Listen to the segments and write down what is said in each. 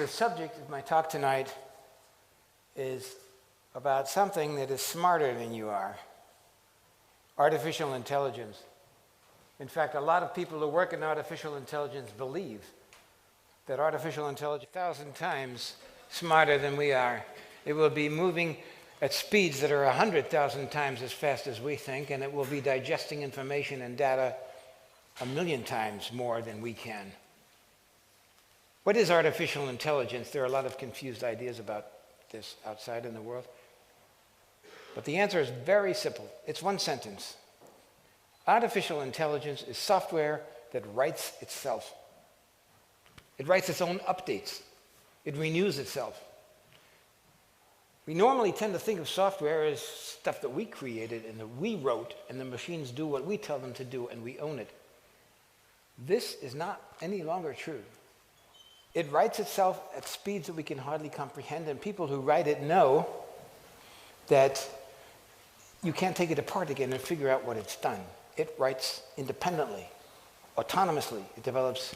The subject of my talk tonight is about something that is smarter than you are: artificial intelligence. In fact, a lot of people who work in artificial intelligence believe that artificial intelligence is 1,000 times smarter than we are. It will be moving at speeds that are 100,000 times as fast as we think, and it will be digesting information and data 1,000,000 times more than we can. What is artificial intelligence? There are a lot of confused ideas about this outside in the world. But the answer is very simple. It's one sentence. Artificial intelligence is software that writes itself. It writes its own updates. It renews itself. We normally tend to think of software as stuff that we created and that we wrote, and the machines do what we tell them to do, and we own it. This is not any longer true. It writes itself at speeds that we can hardly comprehend, and people who write it know that you can't take it apart again and figure out what it's done. It writes independently, autonomously. It develops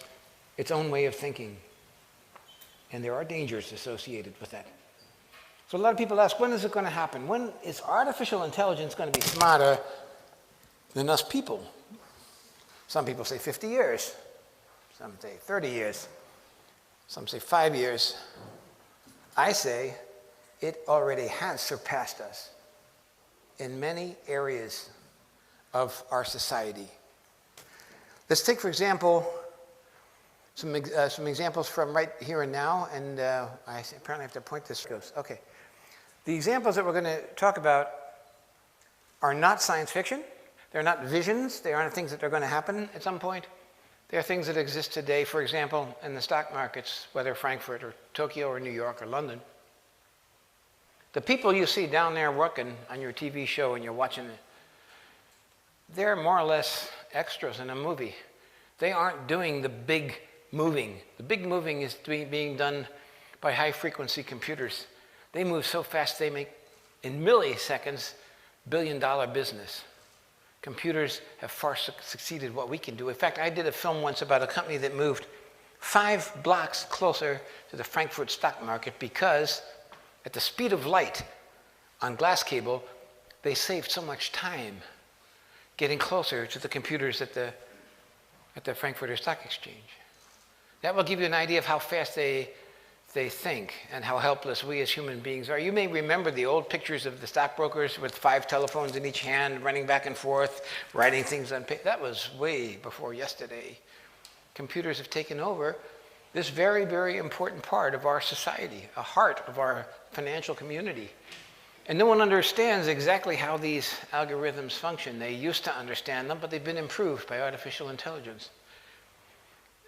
its own way of thinking, and there are dangers associated with that. So a lot of people ask, when is it going to happen? When is artificial intelligence going to be smarter than us people? Some people say 50 years. Some say 30 years. Some say 5 years. I say it already has surpassed us in many areas of our society. Let's take, for example, some examples from right here and now, and I apparently have to point this. Okay. The examples that we're going to talk about are not science fiction. They're not visions. They aren't things that are going to happen at some point. They are things that exist today, for example, in the stock markets, whether Frankfurt or Tokyo or New York or London. The people you see down there working on your TV show and you're watching it, they're more or less extras in a movie. They aren't doing the big moving. The big moving is being done by high-frequency computers. They move so fast they make, in milliseconds, billion-dollar business. Computers have far succeeded what we can do. In fact, I did a film once about a company that moved 5 blocks closer to the Frankfurt stock market because at the speed of light on glass cable, they saved so much time getting closer to the computers at the Frankfurter Stock Exchange. That will give you an idea of how fast they think and how helpless we as human beings are. You may remember the old pictures of the stockbrokers with 5 telephones in each hand, running back and forth, writing things on paper. That was way before yesterday. Computers have taken over this very, very important part of our society, a heart of our financial community. And no one understands exactly how these algorithms function. They used to understand them, but they've been improved by artificial intelligence.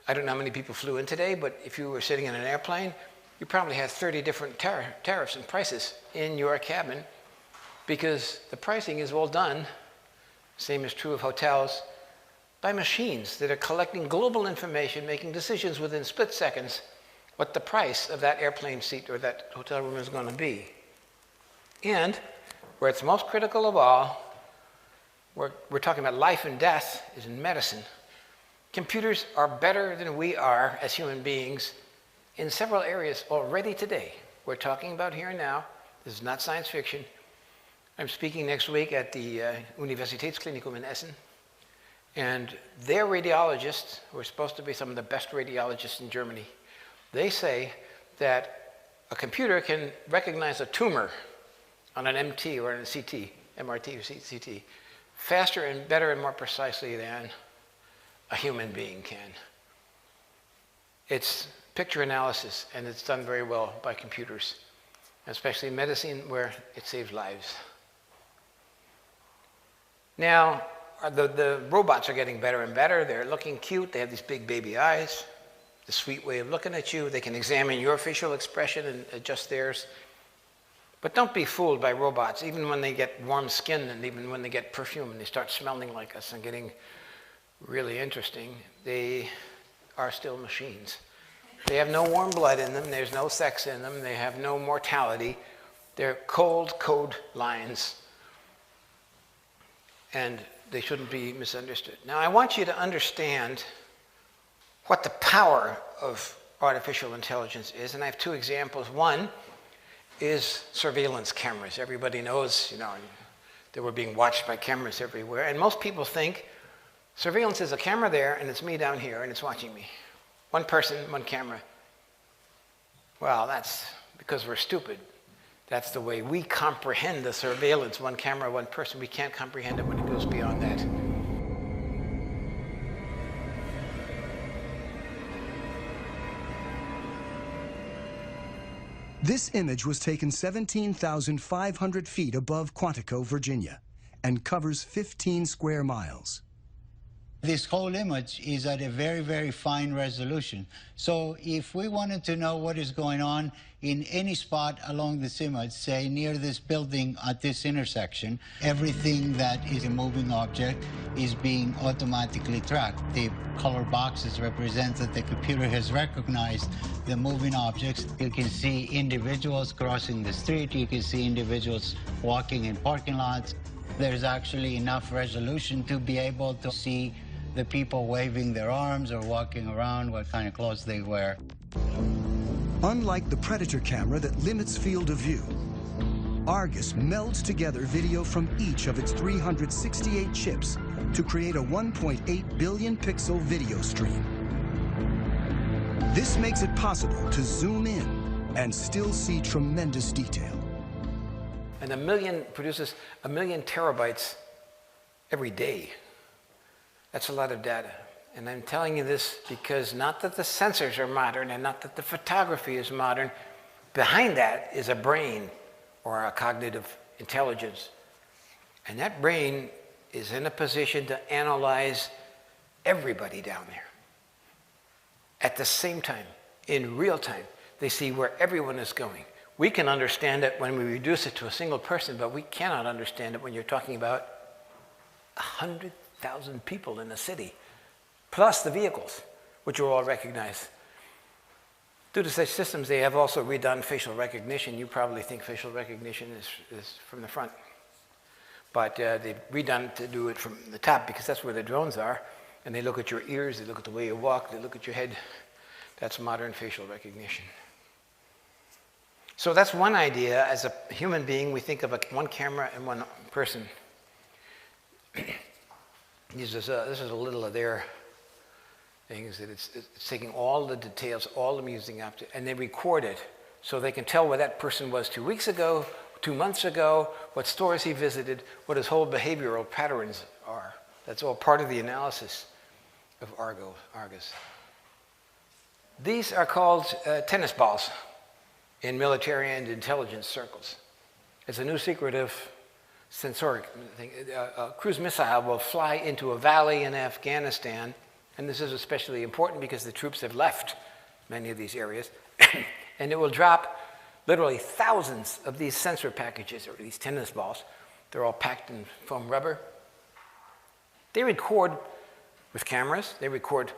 I don't know how many people flew in today, but if you were sitting in an airplane, you probably had 30 different tariffs and prices in your cabin because the pricing is all done, same is true of hotels, by machines that are collecting global information, making decisions within split seconds what the price of that airplane seat or that hotel room is going to be. And where it's most critical of all, we're talking about life and death, is in medicine. Computers are better than we are as human beings in several areas already today. We're talking about here and now. This is not science fiction. I'm speaking next week at the Universitätsklinikum in Essen. And their radiologists, who are supposed to be some of the best radiologists in Germany, they say that a computer can recognize a tumor on an MT or on a CT, MRT or CT, faster and better and more precisely than a human being can. It's picture analysis, and it's done very well by computers, especially in medicine where it saves lives. Now, the robots are getting better and better. They're looking cute. They have these big baby eyes, the sweet way of looking at you. They can examine your facial expression and adjust theirs. But don't be fooled by robots, even when they get warm skin and even when they get perfume and they start smelling like us and getting really interesting, they are still machines. They have no warm blood in them. There's no sex in them. They have no mortality. They're cold code lines. And they shouldn't be misunderstood. Now, I want you to understand what the power of artificial intelligence is, and I have two examples. One is surveillance cameras. Everybody knows, that we're being watched by cameras everywhere, and most people think surveillance is a camera there, and it's me down here, and it's watching me. One person, one camera. Well, that's because we're stupid. That's the way we comprehend the surveillance, one camera, one person. We can't comprehend it when it goes beyond that. This image was taken 17,500 feet above Quantico, Virginia, and covers 15 square miles. This whole image is at a very, very fine resolution. So if we wanted to know what is going on in any spot along this image, say near this building at this intersection, everything that is a moving object is being automatically tracked. The color boxes represent that the computer has recognized the moving objects. You can see individuals crossing the street. You can see individuals walking in parking lots. There's actually enough resolution to be able to see the people waving their arms or walking around, what kind of clothes they wear. Unlike the Predator camera that limits field of view, Argus melds together video from each of its 368 chips to create a 1.8 billion pixel video stream. This makes it possible to zoom in and still see tremendous detail. And produces 1 million terabytes every day. That's a lot of data. And I'm telling you this because not that the sensors are modern and not that the photography is modern. Behind that is a brain or a cognitive intelligence. And that brain is in a position to analyze everybody down there. At the same time, in real time, they see where everyone is going. We can understand it when we reduce it to a single person, but we cannot understand it when you're talking about 100,000 people in a city, plus the vehicles, which are all recognized. Due to such systems, they have also redone facial recognition. You probably think facial recognition is from the front. But they've redone to do it from the top because that's where the drones are. And they look at your ears, they look at the way you walk, they look at your head. That's modern facial recognition. So that's one idea. As a human being, we think of one camera and one person. This is a little of their things, that it's taking all the details, all the music up, and they record it so they can tell where that person was 2 weeks ago, 2 months ago, what stores he visited, what his whole behavioral patterns are. That's all part of the analysis of Argus. These are called tennis balls in military and intelligence circles. It's a new secretive sensoric thing. A cruise missile will fly into a valley in Afghanistan, and this is especially important because the troops have left many of these areas, and it will drop literally thousands of these sensor packages, or these tennis balls. They're all packed in foam rubber. They record with cameras, they record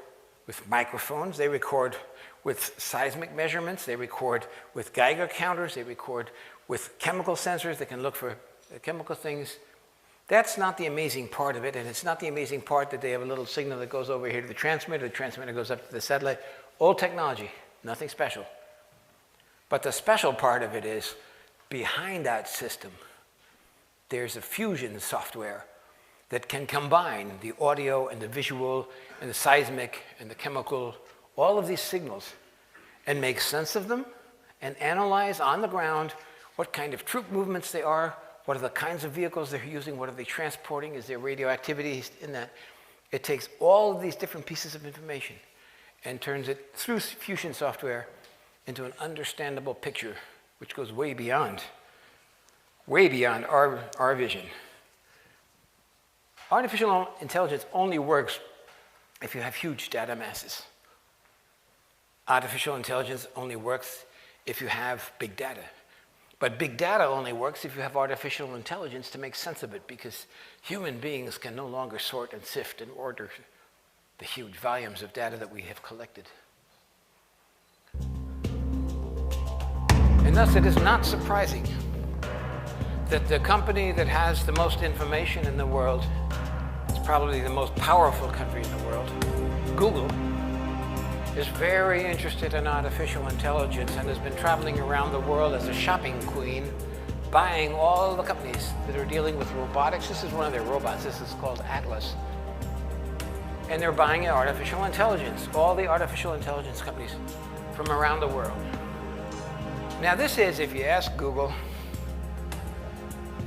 with microphones, they record with seismic measurements, they record with Geiger counters, they record with chemical sensors that can look for chemical things. That's not the amazing part of it, and it's not the amazing part that they have a little signal that goes over here to the transmitter goes up to the satellite. Old technology, nothing special. But the special part of it is, behind that system, there's a fusion software that can combine the audio and the visual and the seismic and the chemical, all of these signals, and make sense of them and analyze on the ground what kind of troop movements they are, what are the kinds of vehicles they're using, what are they transporting, is there radioactivity in that? It takes all of these different pieces of information and turns it, through fusion software, into an understandable picture, which goes way beyond our vision. Artificial intelligence only works if you have huge data masses. Artificial intelligence only works if you have big data. But big data only works if you have artificial intelligence to make sense of it, because human beings can no longer sort and sift and order the huge volumes of data that we have collected. And thus it is not surprising that the company that has the most information in the world, it's probably the most powerful country in the world, Google, is very interested in artificial intelligence and has been traveling around the world as a shopping queen, buying all the companies that are dealing with robotics. This is one of their robots. This is called Atlas. And they're buying artificial intelligence, all the artificial intelligence companies from around the world. Now this is, if you ask Google,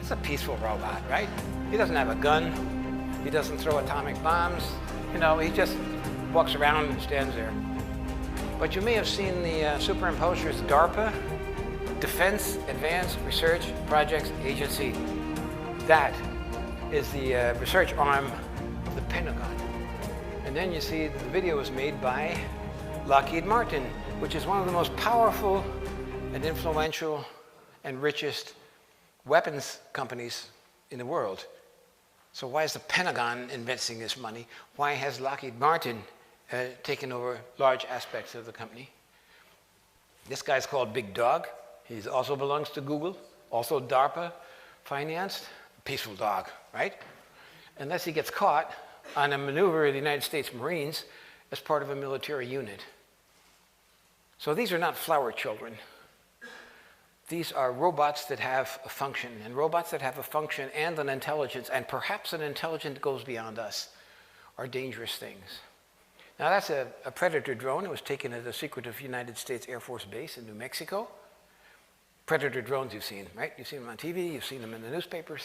it's a peaceful robot, right? He doesn't have a gun. He doesn't throw atomic bombs. You know, he just walks around and stands there. But you may have seen the superimposers DARPA, Defense Advanced Research Projects Agency. That is the research arm of the Pentagon. And then you see the video was made by Lockheed Martin, which is one of the most powerful and influential and richest weapons companies in the world. So why is the Pentagon investing this money? Why has Lockheed Martin taken over large aspects of the company? This guy's called Big Dog. He also belongs to Google, also DARPA financed. Peaceful dog, right? Unless he gets caught on a maneuver of the United States Marines as part of a military unit. So these are not flower children. These are robots that have a function, and robots that have a function and an intelligence, and perhaps an intelligence that goes beyond us, are dangerous things. Now that's a Predator drone. It was taken at a secretive United States Air Force base in New Mexico. Predator drones you've seen, right? You've seen them on TV, you've seen them in the newspapers.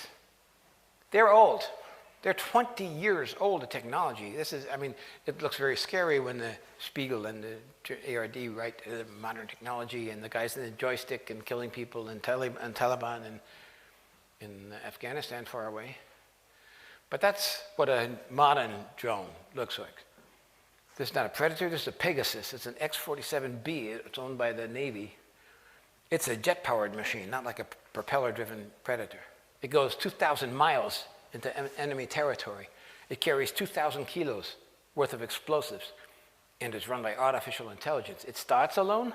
They're old. They're 20 years old, the technology. This is, I mean, it looks very scary when the Spiegel and the ARD write modern technology and the guys in the joystick and killing people and Taliban and in Afghanistan far away. But that's what a modern drone looks like. This is not a Predator, this is a Pegasus. It's an X-47B. It's owned by the Navy. It's a jet-powered machine, not like a propeller-driven Predator. It goes 2,000 miles into enemy territory. It carries 2,000 kilos worth of explosives, and it's run by artificial intelligence. It starts alone,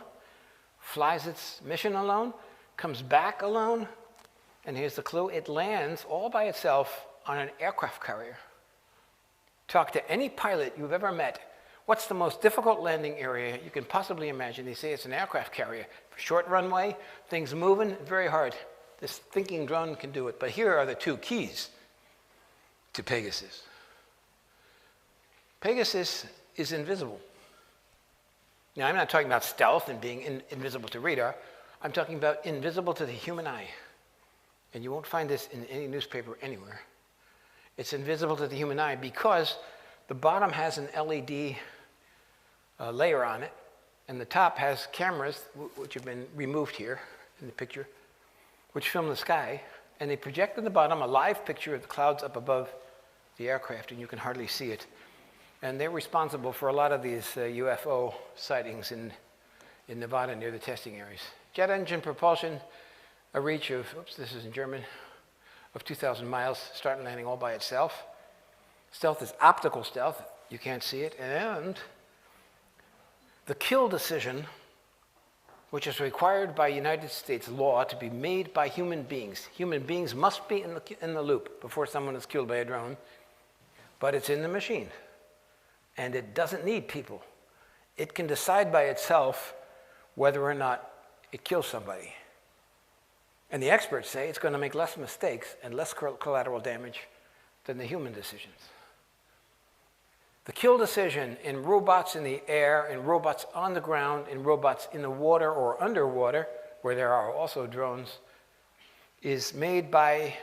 flies its mission alone, comes back alone, and here's the clue, it lands all by itself on an aircraft carrier. Talk to any pilot you've ever met. What's the most difficult landing area you can possibly imagine? They say it's an aircraft carrier. Short runway, things moving, very hard. This thinking drone can do it. But here are the two keys to Pegasus. Pegasus is invisible. Now, I'm not talking about stealth and being invisible to radar. I'm talking about invisible to the human eye. And you won't find this in any newspaper anywhere. It's invisible to the human eye because the bottom has an LED layer on it, and the top has cameras, which have been removed here in the picture, which film the sky, and they project on the bottom a live picture of the clouds up above the aircraft, and you can hardly see it. And they're responsible for a lot of these UFO sightings in Nevada near the testing areas. Jet engine propulsion, a reach of, oops, this is in German, of 2,000 miles, start and landing all by itself. Stealth is optical stealth. You can't see it. And the kill decision, which is required by United States law to be made by human beings. Human beings must be in the loop before someone is killed by a drone, but it's in the machine. And it doesn't need people. It can decide by itself whether or not it kills somebody. And the experts say it's going to make less mistakes and less collateral damage than the human decisions. The kill decision in robots in the air, in robots on the ground, in robots in the water or underwater, where there are also drones, is made by,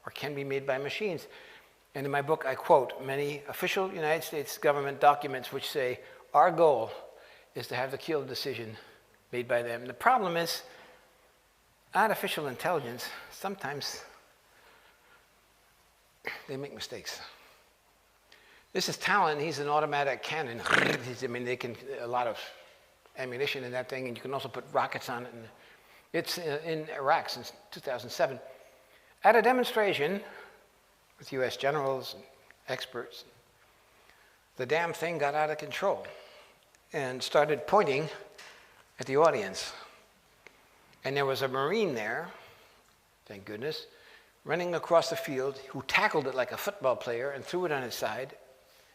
or can be made by machines. And in my book, I quote many official United States government documents which say, our goal is to have the kill decision made by them. The problem is, artificial intelligence, sometimes they make mistakes. This is Talon. He's an automatic cannon. I mean, they can, a lot of ammunition in that thing, and you can also put rockets on it. And it's in Iraq since 2007. At a demonstration with US generals and experts, the damn thing got out of control and started pointing at the audience. And there was a Marine there, thank goodness, running across the field who tackled it like a football player and threw it on his side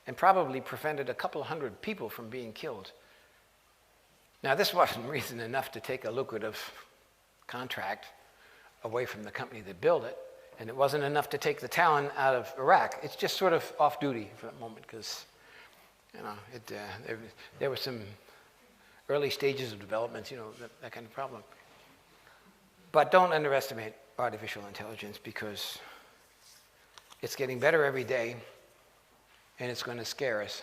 and probably prevented a couple hundred people from being killed. Now, this wasn't reason enough to take a lucrative contract away from the company that built it, and it wasn't enough to take the talent out of Iraq. It's just sort of off duty for the moment because, you know, there were some early stages of development, you know, that kind of problem. But don't underestimate artificial intelligence because it's getting better every day, and it's going to scare us.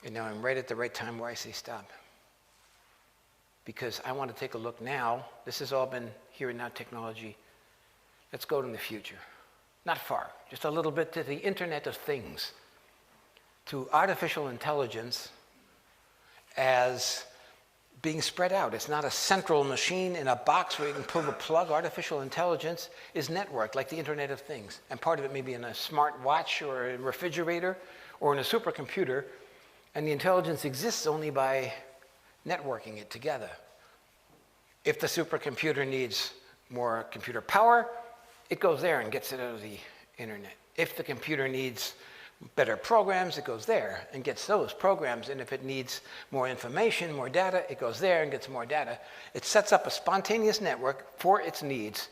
And now I'm right at the right time where I say stop. Because I want to take a look now. This has all been here and now technology. Let's go to the future. Not far, just a little bit to the Internet of Things, to artificial intelligence as being spread out. It's not a central machine in a box where you can pull the plug. Artificial intelligence is networked like the Internet of Things. And part of it may be in a smart watch or a refrigerator or in a supercomputer. And the intelligence exists only by networking it together. If the supercomputer needs more computer power, it goes there and gets it out of the internet. If the computer needs better programs, it goes there and gets those programs. And if it needs more information, more data, it goes there and gets more data. It sets up a spontaneous network for its needs,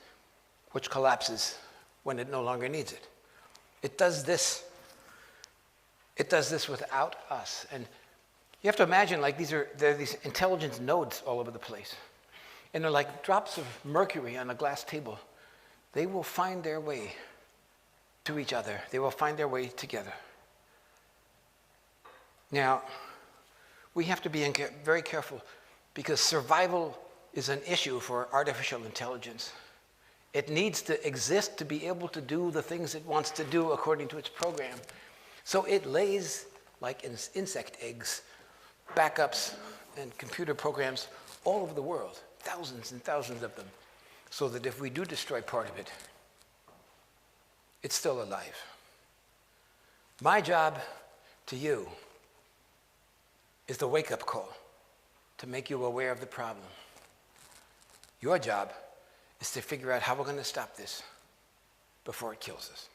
which collapses when it no longer needs it. It does this without us. And you have to imagine, like, there are these intelligence nodes all over the place. And they're like drops of mercury on a glass table. They will find their way to each other. They will find their way together. Now, we have to be very careful because survival is an issue for artificial intelligence. It needs to exist to be able to do the things it wants to do according to its program. So it lays, like insect eggs, backups and computer programs all over the world, thousands and thousands of them, so that if we do destroy part of it, it's still alive. My job to you is the wake-up call to make you aware of the problem. Your job is to figure out how we're going to stop this before it kills us.